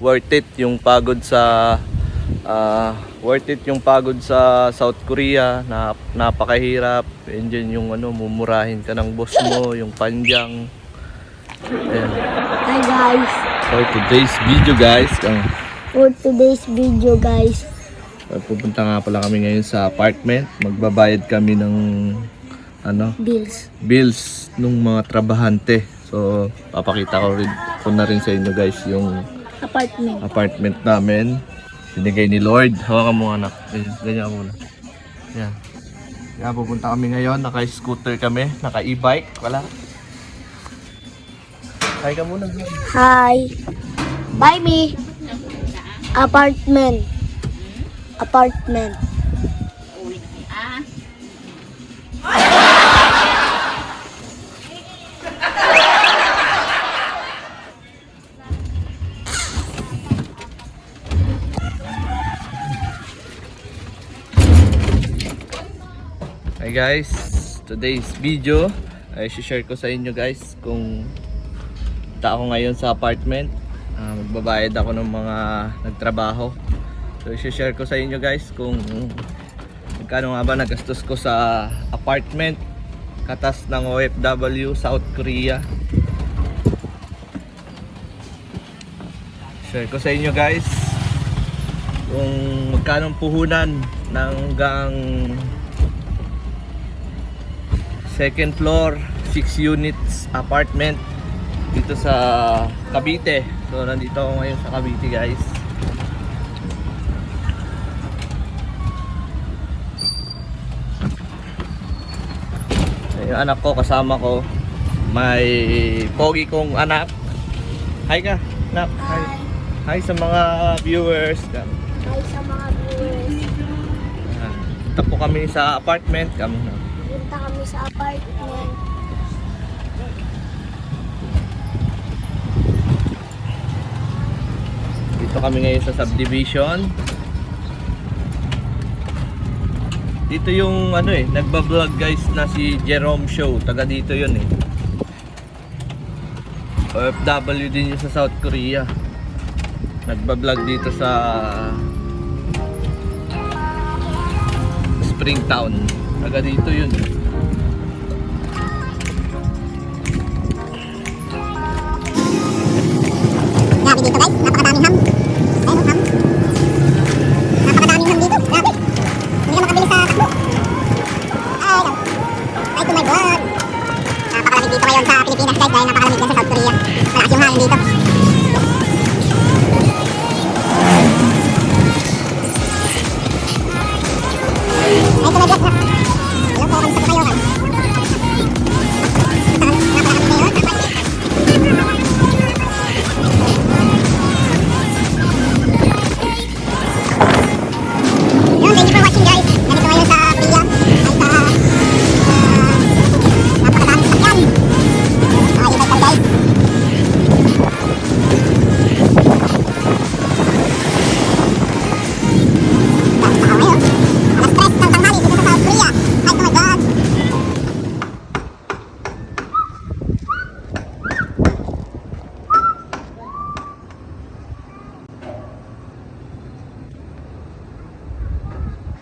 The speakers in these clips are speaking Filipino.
worth it yung pagod sa South Korea na napakahirap. Endiyan yung mumurahin ka ng boss mo, yung panjang. Ayan. Hi guys. For today's video guys, pupunta nga pala kami ngayon sa apartment. Magbabayad kami ng bills nung mga trabahante. So papakita ko na rin sa inyo guys yung apartment namin. Binigay ni Lord. Hawakan mo anak. Ganyan muna. Yan. Kaya pupunta kami ngayon. Naka-scooter kami. Naka-e-bike. Wala. Hi ka muna. Hi. Buy me. Apartment. Hi guys, today's video ay share ko sa inyo guys kung punta ako ngayon sa apartment. Magbabayad ako ng mga nagtrabaho. So share ko sa inyo guys kung magkano nga ba nagastos ko sa apartment katas ng OFW South Korea. Share ko sa inyo guys kung magkano puhunan ng hanggang second floor 6 units apartment dito sa Cavite. So nandito ako ngayon sa Cavite guys. Yung anak ko kasama ko, may pogi kong anak. Hi ka anak. Hi sa mga viewers. Hi sa mga viewers. Punta po kami sa apartment. Punta kami sa apartment. Dito kami ngayon sa subdivision. Dito yung nagba-vlog guys na si Jerome Show. Taga dito yun OFW din yun sa South Korea. Nagba-vlog dito sa Springtown. Taga dito yun. Grabe dito guys, napakadaming ham. Ayun ham. Napakadaming ham dito, grabe. Hindi ka makabili sa takbo. Ay to my God. Napakalamig dito ngayon sa Pilipinas guys, dahil napakalamig yan sa South Korea. Malakas yung hangin dito. Ay to my God. Hello po, kamusta po kayo?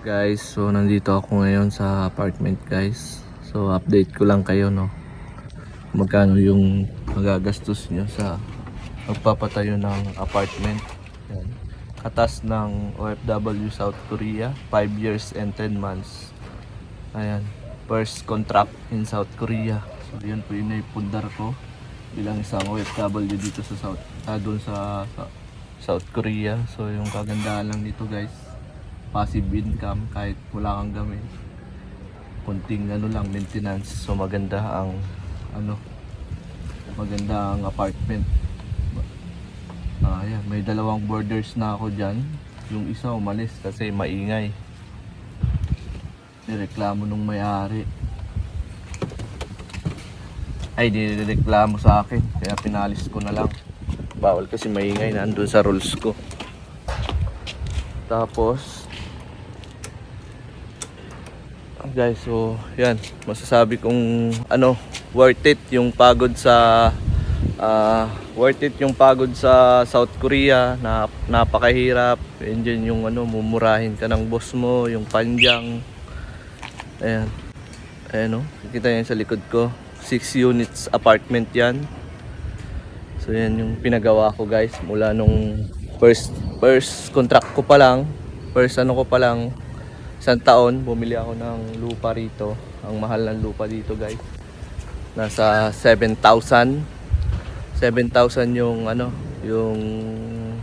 Guys, so nandito ako ngayon sa apartment guys. So update ko lang kayo magkano yung magagastos nyo sa magpapatayo ng apartment. Yan. Katas ng OFW South Korea, 5 years and 10 months. Ayan, first contract in South Korea. So yun po yung naipundar ko bilang isang OFW dito sa doon sa South Korea. So yung kagandahan lang dito guys, passive income kahit wala kang gamit, kunting lang maintenance. So maganda ang apartment. Ayan, may dalawang boarders na ako dyan. Yung isa umalis kasi maingay, nireklamo nung may-ari. Ay, nireklamo sa akin kaya pinalis ko na lang. Bawal kasi maingay, nandun sa rules ko. Tapos guys, so yan, masasabi kong worth it yung pagod sa worth it yung pagod sa South Korea na napakahirap. Yun din yung ano, mumurahin ka ng boss mo, yung panjang. Ayan. Ayan o, kita yan sa likod ko. 6 units apartment yan. So yan yung pinagawa ko guys. Mula nung first contract ko pa lang. First ano ko pa lang. Isang taon, bumili ako ng lupa rito. Ang mahal ng lupa dito guys. Nasa 7,000. 7,000 yung ano, yung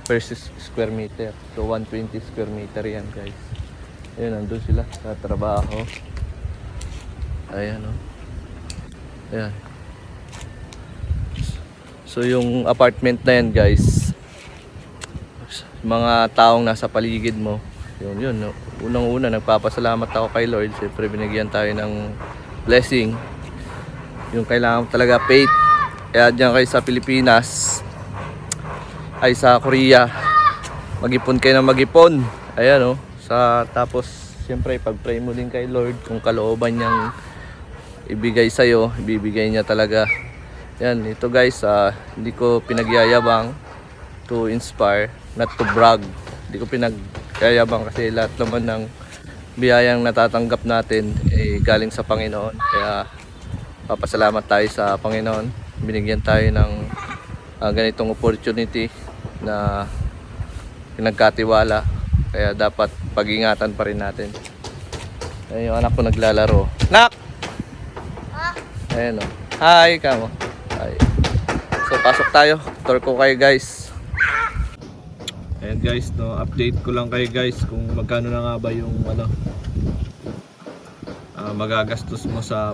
per square meter. So 120 square meter yan guys. Ayun, nandun sila sa trabaho. Ayan o. Ayan. So yung apartment na yan guys, mga taong nasa paligid mo, yun no? Unang-una nagpapasalamat ako kay Lord. Siyempre binigyan tayo ng blessing. Yung kailangan talaga faith. Kaya dyan kayo sa Pilipinas, ay sa Korea, mag-ipon kayo ng mag-ipon. Ayan o. Tapos siyempre pag-pray mo din kay Lord kung kalooban niyang ibigay sa'yo, ibibigay niya talaga. Yan, ito guys, hindi ko pinagyayabang, to inspire, not to brag. Hindi ko pinagyayabang kasi lahat naman ng biyayang natatanggap natin galing sa Panginoon. Kaya papasalamat tayo sa Panginoon. Binigyan tayo ng ganitong opportunity na pinagkatiwala. Kaya dapat pag-ingatan pa rin natin. Ayun yung anak ko naglalaro. Nak! Ayan o. Hi, kamo. Hi. So pasok tayo. Tour ko kayo guys. Ayan guys, no, update ko lang kayo guys kung magkano na nga ba yung ano magagastos mo sa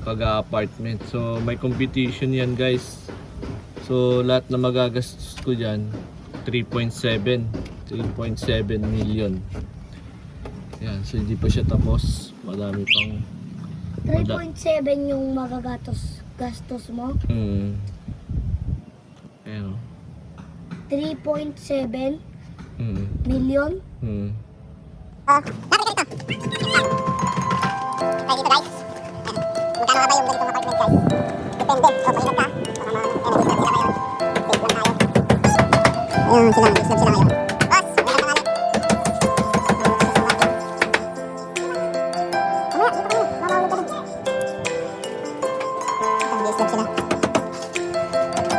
pag-apartment. So may competition yan guys. So lahat na magagastos ko dyan 3.7 million. Yan, so hindi pa siya tapos. Madami pang 3.7 yung gastos mo. Ayan o. 3.7 million. Nakita dito. Tayo dito guys. Magkano nga ba yung ganitong apartment guys? Depende. So pag inag ka, baka ma-register sila ngayon. Save lang tayo. Ayun sila, register sila ngayon. Boss, magandang pangalan. Mamaya, dito kayo. Mamahulog ka din. Register sila. Register sila ngayon. Inag ka.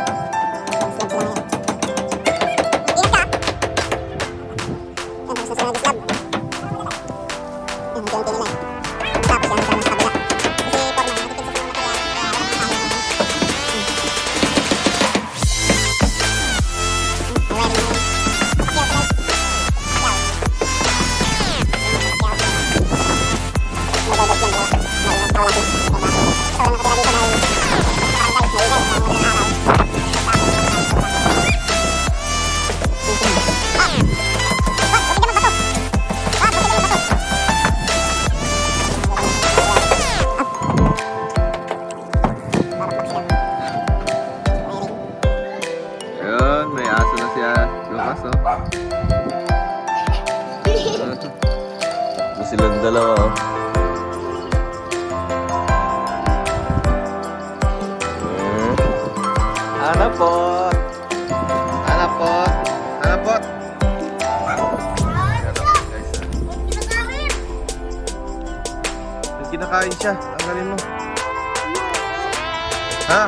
Yan, register sila register. Yan, unti-unti nila. Tapos yan, sa kabila. Kasi formal, natipid sa mga kaya wala kang Ayun, may aso na siya. Lukas oh. Ito silang dalawa oh. Hanapot! Hanapot! Hanapot! Yung kinakain siya, tanggalin mo. Ha?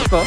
Ito?